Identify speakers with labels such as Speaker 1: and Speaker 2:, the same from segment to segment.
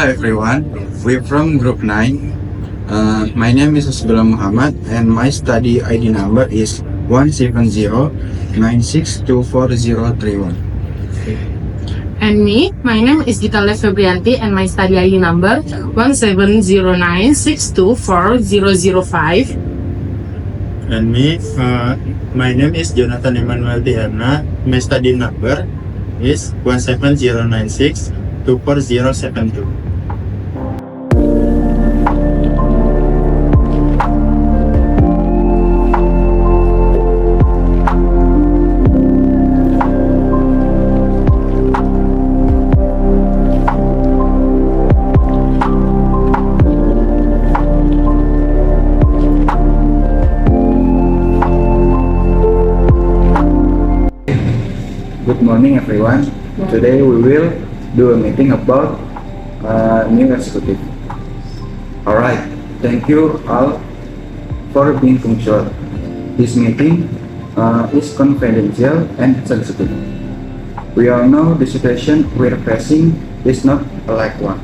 Speaker 1: Hi everyone, we're from Group 9. My name is Asbila Muhammad and my study ID number is 17096240031.
Speaker 2: And me, my name is Gitale Febrianti and my study ID number 17096240005.
Speaker 3: And me, my name is Jonathan Emmanuel Diana. My study number is 17096240072.
Speaker 1: Good morning everyone. Today we will do a meeting about new executive. Alright, thank you all for being punctual. This meeting is confidential and sensitive. We all know the situation we're facing is not a light one.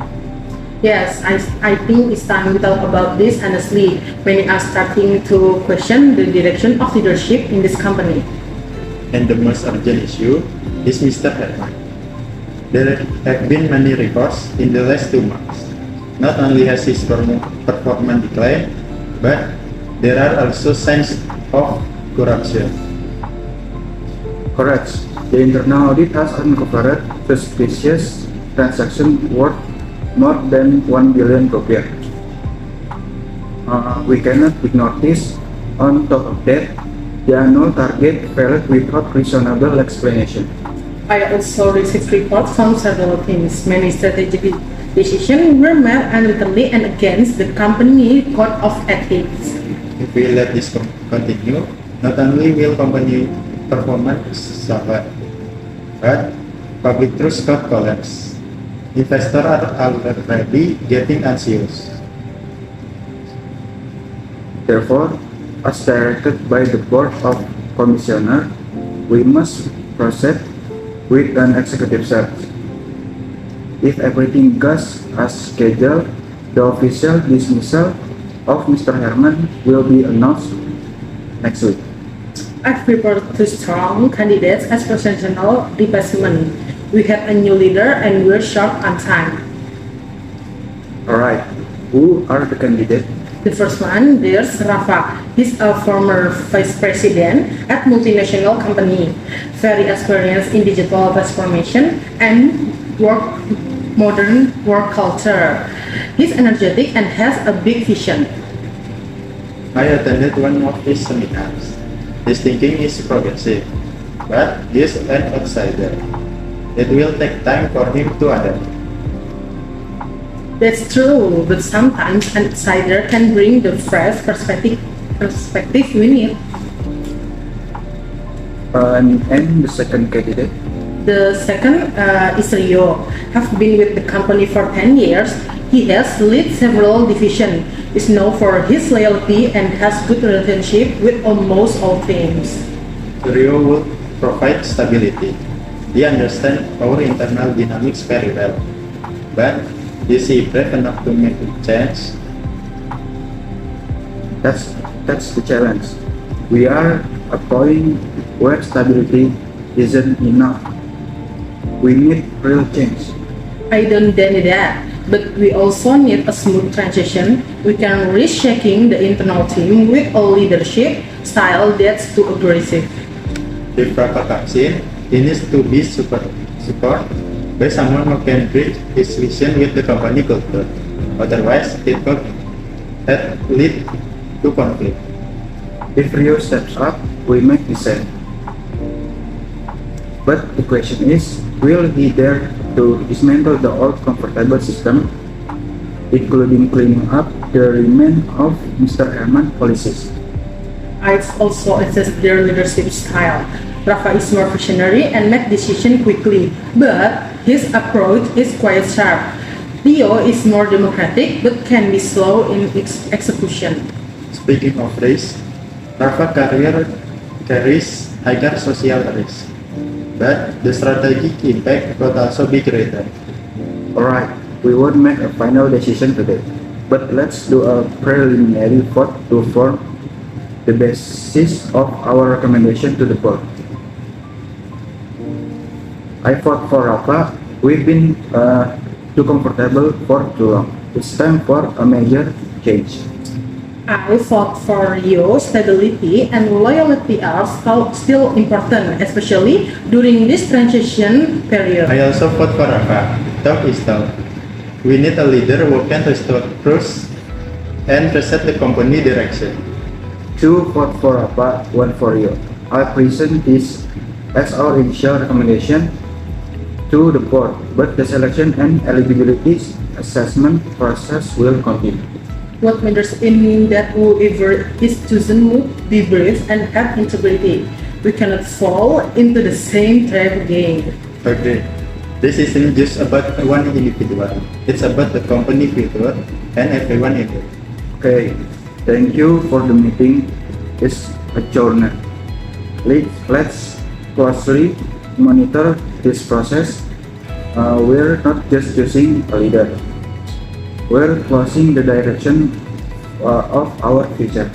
Speaker 2: Yes, I think it's time we talk about this honestly. Many are starting to question the direction of leadership in this company.
Speaker 3: And the most urgent issue is Mr. Herman. There have been many reports in the last 2 months. Not only has his performance declined, but there are also signs of corruption.
Speaker 1: Correct. The internal audit has uncovered suspicious transactions worth more than 1 billion rupiah. We cannot ignore this. On top of that, the annual target failed without reasonable explanation.
Speaker 2: I also received reports from several teams. Many strategic decisions were made arbitrarily and against the company code of ethics.
Speaker 3: If we let this continue, not only will company performance suffer, but public trust could collapse. Investors are already getting anxious.
Speaker 1: Therefore, as directed by the Board of Commissioners, we must proceed with an executive search. If everything goes as scheduled, the official dismissal of Mr. Herman will be announced next week.
Speaker 2: I've prepared 2 strong candidates as potential replacement. We have a new leader and we're short on time.
Speaker 1: Alright, who are the candidates?
Speaker 2: The first one, there's Rafa. He's a former vice president at multinational company, very experienced in digital transformation and modern work culture. He's energetic and has a big vision.
Speaker 3: I attended one of his seminars. His thinking is progressive, but he is an outsider. It will take time for him to adapt.
Speaker 2: That's true, but sometimes an outsider can bring the fresh perspective we need.
Speaker 1: And the second candidate?
Speaker 2: The second is Rio. Have been with the company for 10 years. He has led several divisions, is known for his loyalty and has good relationship with almost all teams.
Speaker 3: Rio will provide stability. He understands our internal dynamics very well, but is he brave enough to make a change?
Speaker 1: That's the challenge. We are at a point where stability isn't enough. We need real change.
Speaker 2: I don't deny that, but we also need a smooth transition. We can risk shaking the internal team with a leadership style that's too aggressive.
Speaker 3: If Rafa comes in, he needs to be supported by someone who can bridge his vision with the company culture. Otherwise, it could lead to conflict.
Speaker 1: If Rio steps up, we make the same. But the question is, will he dare to dismantle the old comfortable system, including cleaning up the remains of Mr. Herman policies?
Speaker 2: I've also assessed their leadership style. Rafa is more visionary and make decisions quickly, but his approach is quite sharp. Rio is more democratic but can be slow in execution.
Speaker 3: Speaking of risk, Rafa career carries higher social risk, but the strategic impact could also be greater.
Speaker 1: Alright, we won't make a final decision today, but let's do a preliminary vote to form the basis of our recommendation to the board. I vote for Rafa. We've been too comfortable for too long. It's time for a major change.
Speaker 2: I fought for you. Stability and loyalty are still important, especially during this transition period.
Speaker 3: I also vote for Rafa. Talk is tough. We need a leader who can restore trust and reset the company direction.
Speaker 1: 2 vote for Rafa, 1 for you. I present this as our initial recommendation to the board, but the selection and eligibility assessment process will continue.
Speaker 2: What matters in that whoever is chosen would be brave and have integrity. We cannot fall into the same trap again.
Speaker 3: Okay, this isn't just about one individual. It's about the company culture and everyone in it.
Speaker 1: Okay, thank you for the meeting. It's adjourned. Let's closely monitor this process. We're not just choosing a leader. We're closing the direction of our future.